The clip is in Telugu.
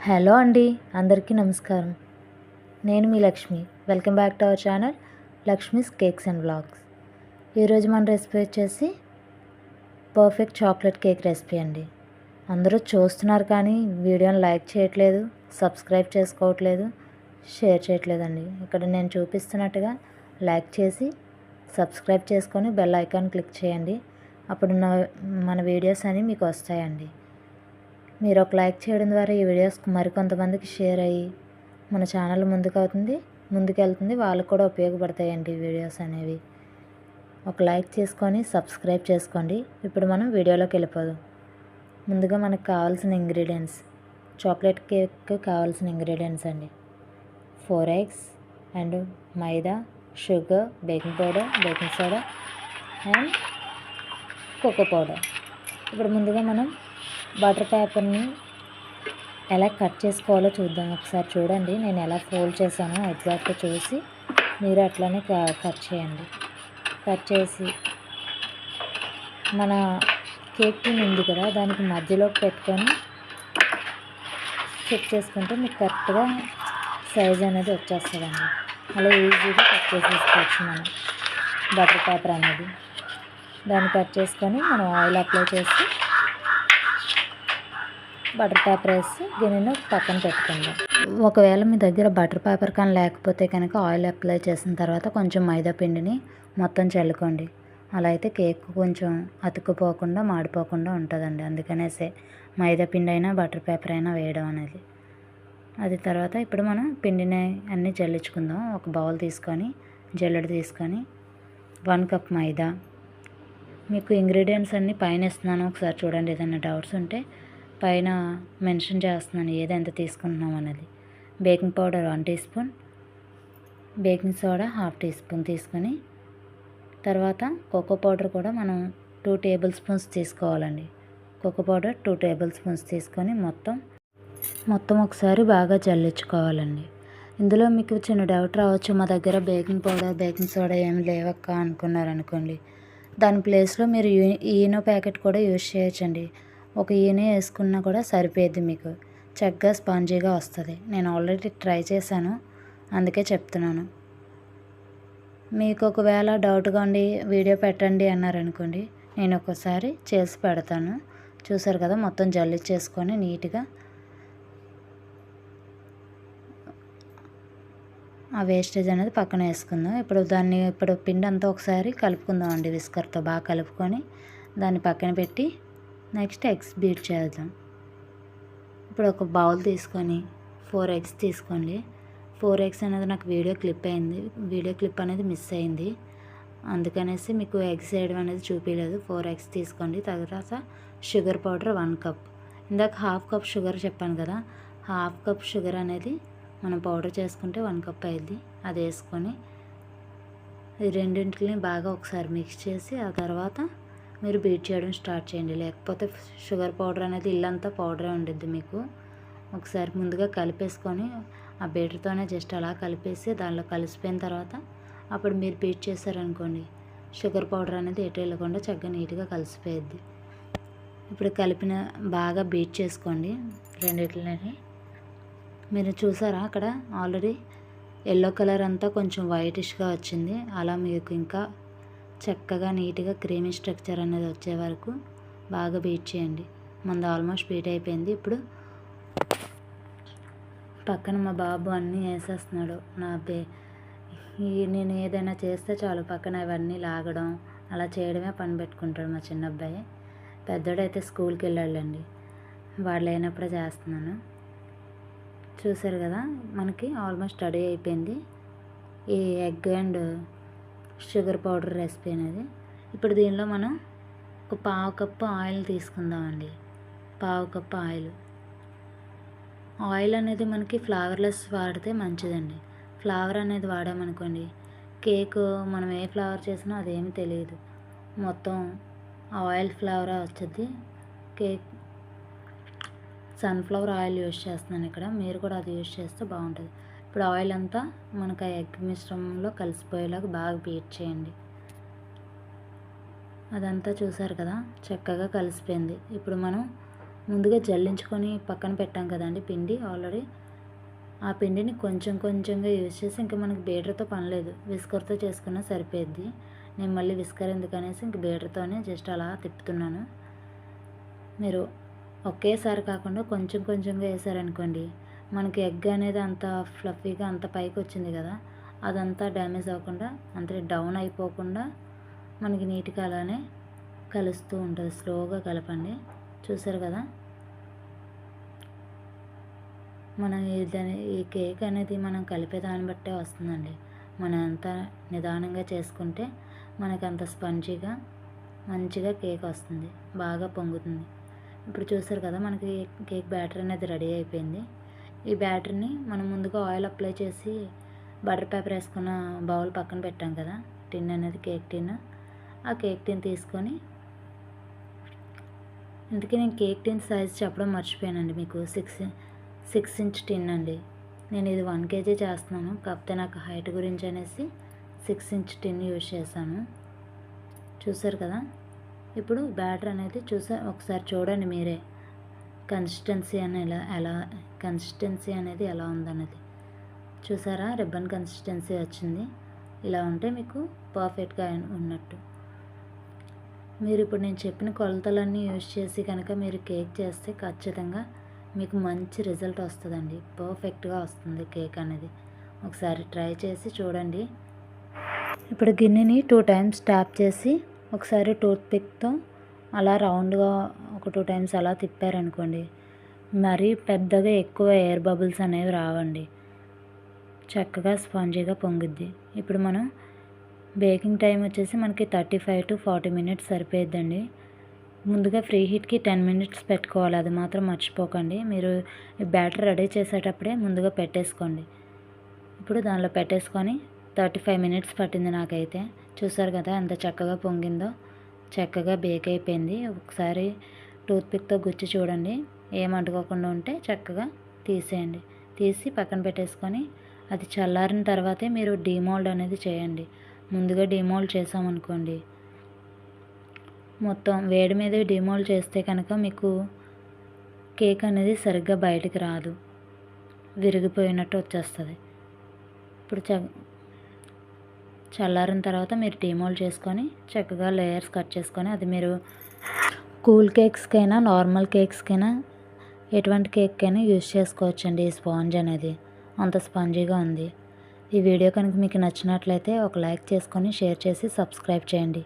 హలో అండి, అందరికీ నమస్కారం. నేను మీ Lakshmi. Welcome back to our channel Lakshmi's cakes and vlogs. ఈరోజు మన రెసిపీ వచ్చేసి పర్ఫెక్ట్ చాక్లెట్ కేక్ రెసిపీ అండి. అందరూ చూస్తున్నారు కానీ వీడియోని లైక్ చేయట్లేదు, సబ్స్క్రైబ్ చేసుకోవట్లేదు, షేర్ చేయట్లేదండి. ఇక్కడ నేను చూపిస్తున్నట్టుగా లైక్ చేసి సబ్స్క్రైబ్ చేసుకొని బెల్ ఐకాన్ క్లిక్ చేయండి. అప్పుడు మన వీడియోస్ అన్నీ మీకు వస్తాయండి. మీరు ఒక లైక్ చేయడం ద్వారా ఈ వీడియోస్ మరికొంతమందికి షేర్ అయ్యి మన ఛానల్ ముందుకెళ్తుంది. వాళ్ళకు కూడా ఉపయోగపడతాయండి ఈ వీడియోస్ అనేవి. ఒక లైక్ చేసుకొని సబ్స్క్రైబ్ చేసుకోండి. ఇప్పుడు మనం వీడియోలోకి వెళ్ళిపోదాం. ముందుగా మనకు కావాల్సిన ఇంగ్రీడియంట్స్, చాక్లెట్ కేక్ కావాల్సిన ఇంగ్రీడియంట్స్ అండి: 4 eggs and maida, sugar, baking powder, baking soda and cocoa powder. ఇప్పుడు ముందుగా మనం బటర్ పేపర్ని ఎలా కట్ చేసుకోవాలో చూద్దాం. ఒకసారి చూడండి, నేను ఎలా ఫోల్డ్ చేశానో ఎగ్జాక్ట్గా చూసి మీరు అట్లానే కట్ చేయండి. కట్ చేసి మన కేక్ టిన్ ఉంది కదా, దానికి మధ్యలోకి పెట్టుకొని చెక్ చేసుకుంటే మీకు కరెక్ట్గా సైజ్ అనేది వచ్చేస్తుందండి. అలా ఈజీగా కట్ చేసేసుకోవచ్చు మనం బటర్ పేపర్ అనేది. దాన్ని కట్ చేసుకొని మనం ఆయిల్ అప్లై చేసి బటర్ పేపర్ వేసి గిన్నెను పక్కన పెట్టుకుందాం. ఒకవేళ మీ దగ్గర బటర్ పేపర్ కానీ లేకపోతే కనుక ఆయిల్ అప్లై చేసిన తర్వాత కొంచెం మైదా పిండిని మొత్తం చల్లుకోండి. అలా అయితే కేక్ కొంచెం అతుక్కుపోకుండా మాడిపోకుండా ఉంటుందండి. అందుకనేసే మైదా పిండి అయినా బటర్ పేపర్ అయినా వేయడం అనేది. అది తర్వాత ఇప్పుడు మనం పిండిని అన్నీ జల్లించుకుందాం. ఒక బౌల్ తీసుకొని జల్లెడ తీసుకొని 1 కప్ మైదా. మీకు ఇంగ్రీడియంట్స్ అన్నీ పైన ఇస్తున్నాను, ఒకసారి చూడండి. ఏదైనా డౌట్స్ ఉంటే పైన మెన్షన్ చేస్తున్నాను ఏదెంత తీసుకుంటున్నాం అనేది. Baking powder 1 teaspoon, baking soda 1/2 teaspoon తీసుకొని తర్వాత కోకో పౌడర్ కూడా మనం 2 టేబుల్ స్పూన్స్ తీసుకోవాలండి. కోకో పౌడర్ 2 టేబుల్ స్పూన్స్ తీసుకొని మొత్తం ఒకసారి బాగా జల్లించుకోవాలండి. ఇందులో మీకు చిన్న డౌట్ రావచ్చు, మా దగ్గర బేకింగ్ పౌడర్ బేకింగ్ సోడా ఏమి లేవక్క అనుకున్నారనుకోండి. దాని ప్లేస్లో మీరు ఈనో ప్యాకెట్ కూడా యూజ్ చేయొచ్చండి. ఒక ఈనో వేసుకున్నా కూడా సరిపోద్ది, మీకు చక్కగా స్పాంజీగా వస్తుంది. నేను ఆల్రెడీ ట్రై చేశాను, అందుకే చెప్తున్నాను. మీకు ఒకవేళ డౌట్గా ఉండి వీడియో పెట్టండి అన్నారనుకోండి, నేను ఒకసారి చేసి పెడతాను. చూసారు కదా, మొత్తం జల్లించేసుకొని నీట్గా ఆ వేస్టేజ్ అనేది పక్కన వేసుకుందాం. ఇప్పుడు పిండి అంతా ఒకసారి కలుపుకుందాం అండి. విస్కర్తో బాగా కలుపుకొని దాన్ని పక్కన పెట్టి నెక్స్ట్ ఎగ్స్ బీట్ చేద్దాం. ఇప్పుడు ఒక బౌల్ తీసుకొని 4 eggs తీసుకోండి. 4 eggs అనేది నాకు వీడియో క్లిప్ అనేది మిస్ అయింది, అందుకనేసి మీకు ఎగ్స్ వేయడం అనేది చూపించలేదు. 4 eggs తీసుకోండి. తర్వాత షుగర్ పౌడర్ 1 కప్. ఇందాక 1/2 కప్ షుగర్ చెప్పాను కదా, 1/2 కప్ షుగర్ అనేది మనం పౌడర్ చేసుకుంటే 1 కప్ అయింది. అది వేసుకొని ఈ రెండింటిని బాగా ఒకసారి మిక్స్ చేసి ఆ తర్వాత మీరు బీట్ చేయడం స్టార్ట్ చేయండి. లేకపోతే షుగర్ పౌడర్ అనేది ఇల్లంతా పౌడరే ఉండిద్ది మీకు. ఒకసారి ముందుగా కలిపేసుకొని ఆ బీటర్తోనే జస్ట్ అలా కలిపేసి దానిలో కలిసిపోయిన తర్వాత అప్పుడు మీరు బీట్ చేశారనుకోండి, షుగర్ పౌడర్ అనేది ఎటు వెళ్ళకుండా చక్కగా నీట్గా కలిసిపోయిద్ది. ఇప్పుడు బాగా బీట్ చేసుకోండి రెండిట్లని. మీరు చూసారా, అక్కడ ఆల్రెడీ ఎల్లో కలర్ అంతా కొంచెం వైటిష్గా వచ్చింది. అలా మీకు ఇంకా చక్కగా నీట్గా క్రీమీ స్ట్రక్చర్ అనేది వచ్చే వరకు బాగా బీట్ చేయండి. మనది ఆల్మోస్ట్ బీట్ అయిపోయింది. ఇప్పుడు పక్కన మా బాబు అన్నీ వేసేస్తున్నాడు. నేను ఏదైనా చేస్తే చాలు పక్కన అవన్నీ లాగడం అలా చేయడమే పని పెట్టుకుంటాడు మా చిన్న అబ్బాయి. పెద్దోడైతే స్కూల్కి వెళ్ళాడండి, వాడు లేనప్పుడే చేస్తున్నాను. చూసారు కదా, మనకి ఆల్మోస్ట్ రెడీ అయిపోయింది ఈ egg and sugar powder recipe అనేది. ఇప్పుడు దీనిలో మనం ఒక 1/2 కప్పు ఆయిల్ తీసుకుందామండి. 1/2 కప్పు ఆయిల్ అనేది మనకి ఫ్లేవర్లెస్ వాడితే మంచిదండి. ఫ్లేవర్ అనేది వాడామనుకోండి, కేక్ మనం ఏ ఫ్లేవర్ చేసినా అదేమీ తెలియదు, మొత్తం ఆయిల్ ఫ్లేవర్ వచ్చేది. కేక్ సన్ఫ్లవర్ ఆయిల్ యూజ్ చేస్తున్నాను ఇక్కడ, మీరు కూడా అది యూజ్ చేస్తే బాగుంటుంది. ఇప్పుడు ఆయిల్ అంతా మనకు ఆ ఎగ్ మిశ్రమంలో కలిసిపోయేలాగా బాగా బీట్ చేయండి. అదంతా చూసారు కదా, చక్కగా కలిసిపోయింది. ఇప్పుడు మనం ముందుగా జల్లించుకొని పక్కన పెట్టాం కదండి పిండి ఆల్రెడీ. ఆ పిండిని కొంచెం కొంచెంగా యూజ్ చేసి, ఇంకా మనకి బీటర్తో పని లేదు, విస్కర్తో చేసుకున్నా సరిపోద్ది. నేను మళ్ళీ విస్కర్ ఎందుకనేసి ఇంక బీటర్తోనే జస్ట్ అలా తిప్పుతున్నాను. మీరు ఒకేసారి కాకుండా కొంచెం కొంచెంగా వేసారనుకోండి, మనకి ఎగ్ అనేది అంత ఫ్లఫీగా అంత పైకి వచ్చింది కదా, అదంతా డ్యామేజ్ అవ్వకుండా, అంతే డౌన్ అయిపోకుండా మనకి నీట్గా అలానే కలుస్తూ ఉంటుంది. స్లోగా కలపండి. చూసారు కదా, మనం ఈ కేక్ అనేది మనం కలిపే దాన్ని బట్టే వస్తుందండి. మనం ఎంత నిదానంగా చేసుకుంటే మనకు అంత స్పంజీగా మంచిగా కేక్ వస్తుంది, బాగా పొంగుతుంది. ఇప్పుడు చూసారు కదా, మనకి కేక్ బ్యాటర్ అనేది రెడీ అయిపోయింది. ఈ బ్యాటర్ని మనం ముందుగా ఆయిల్ అప్లై చేసి బటర్ పేపర్ వేసుకున్న బౌల్ పక్కన పెట్టాం కదా, టిన్ అనేది కేక్ టిన్. ఆ కేక్ టిన్ తీసుకొని, ఇందుకే నేను కేక్ టిన్ సైజ్ చెప్పడం మర్చిపోయానండి మీకు. 6 ఇంచ్ టిన్ అండి. నేను ఇది 1 kg చేస్తున్నాను, కాకపోతే నాకు హైట్ గురించి అనేసి 6 ఇంచ్ టిన్ యూజ్ చేశాను. చూసారు కదా, ఇప్పుడు బ్యాటర్ అనేది ఒకసారి చూడండి మీరే, కన్సిస్టెన్సీ అనేది ఎలా ఉందన్నది. చూసారా, రిబ్బన్ కన్సిస్టెన్సీ వచ్చింది. ఇలా ఉంటే మీకు పర్ఫెక్ట్గా ఉన్నట్టు. మీరు ఇప్పుడు నేను చెప్పిన కొలతలన్నీ యూజ్ చేసి కనుక మీరు కేక్ చేస్తే ఖచ్చితంగా మీకు మంచి రిజల్ట్ వస్తుందండి. పర్ఫెక్ట్గా వస్తుంది కేక్ అనేది. ఒకసారి ట్రై చేసి చూడండి. ఇప్పుడు గిన్నెని 2 times ట్యాప్ చేసి ఒకసారి టూత్పిక్తో అలా రౌండ్గా ఒక 2 times అలా తిప్పారనుకోండి, మరీ పెద్దగా ఎక్కువ ఎయిర్ బబుల్స్ అనేవి రావండి, చక్కగా స్పాంజీగా పొంగుద్ది. ఇప్పుడు మనం బేకింగ్ టైం వచ్చేసి మనకి 35 to 40 minutes సరిపోయిద్దండి. ముందుగా ఫ్రీ హీట్కి 10 minutes పెట్టుకోవాలి, అది మాత్రం మర్చిపోకండి. మీరు ఈ బ్యాటర్ రెడీ చేసేటప్పుడే ముందుగా పెట్టేసుకోండి. ఇప్పుడు దానిలో పెట్టేసుకొని 35 minutes పట్టింది నాకైతే. చూసారు కదా ఎంత చక్కగా పొంగిందో, చక్కగా బేక్ అయిపోయింది. ఒకసారి టూత్పిక్తో గుచ్చి చూడండి, ఏం అంటుకోకుండా ఉంటే చక్కగా తీసేయండి. తీసి పక్కన పెట్టేసుకొని, అది చల్లారిన తర్వాతే మీరు డీమోల్డ్ అనేది చేయండి. ముందుగా డీమోల్డ్ చేసామనుకోండి, మొత్తం వేడి మీద డీమోల్డ్ చేస్తే కనుక మీకు కేక్ అనేది సరిగ్గా బయటికి రాదు, విరిగిపోయినట్టు వచ్చేస్తుంది. ఇప్పుడు చల్లారిన తర్వాత మీరు డీమోల్డ్ చేసుకొని చక్కగా లేయర్స్ కట్ చేసుకొని, అది మీరు కూల్ కేక్స్కైనా నార్మల్ కేక్స్కైనా ఎటువంటి కేక్కైనా యూజ్ చేసుకోవచ్చండి. ఈ స్పాంజ్ అనేది అంత స్పాంజీగా ఉంది. ఈ వీడియో కనుక మీకు నచ్చినట్లయితే ఒక లైక్ చేసుకొని షేర్ చేసి సబ్స్క్రైబ్ చేయండి.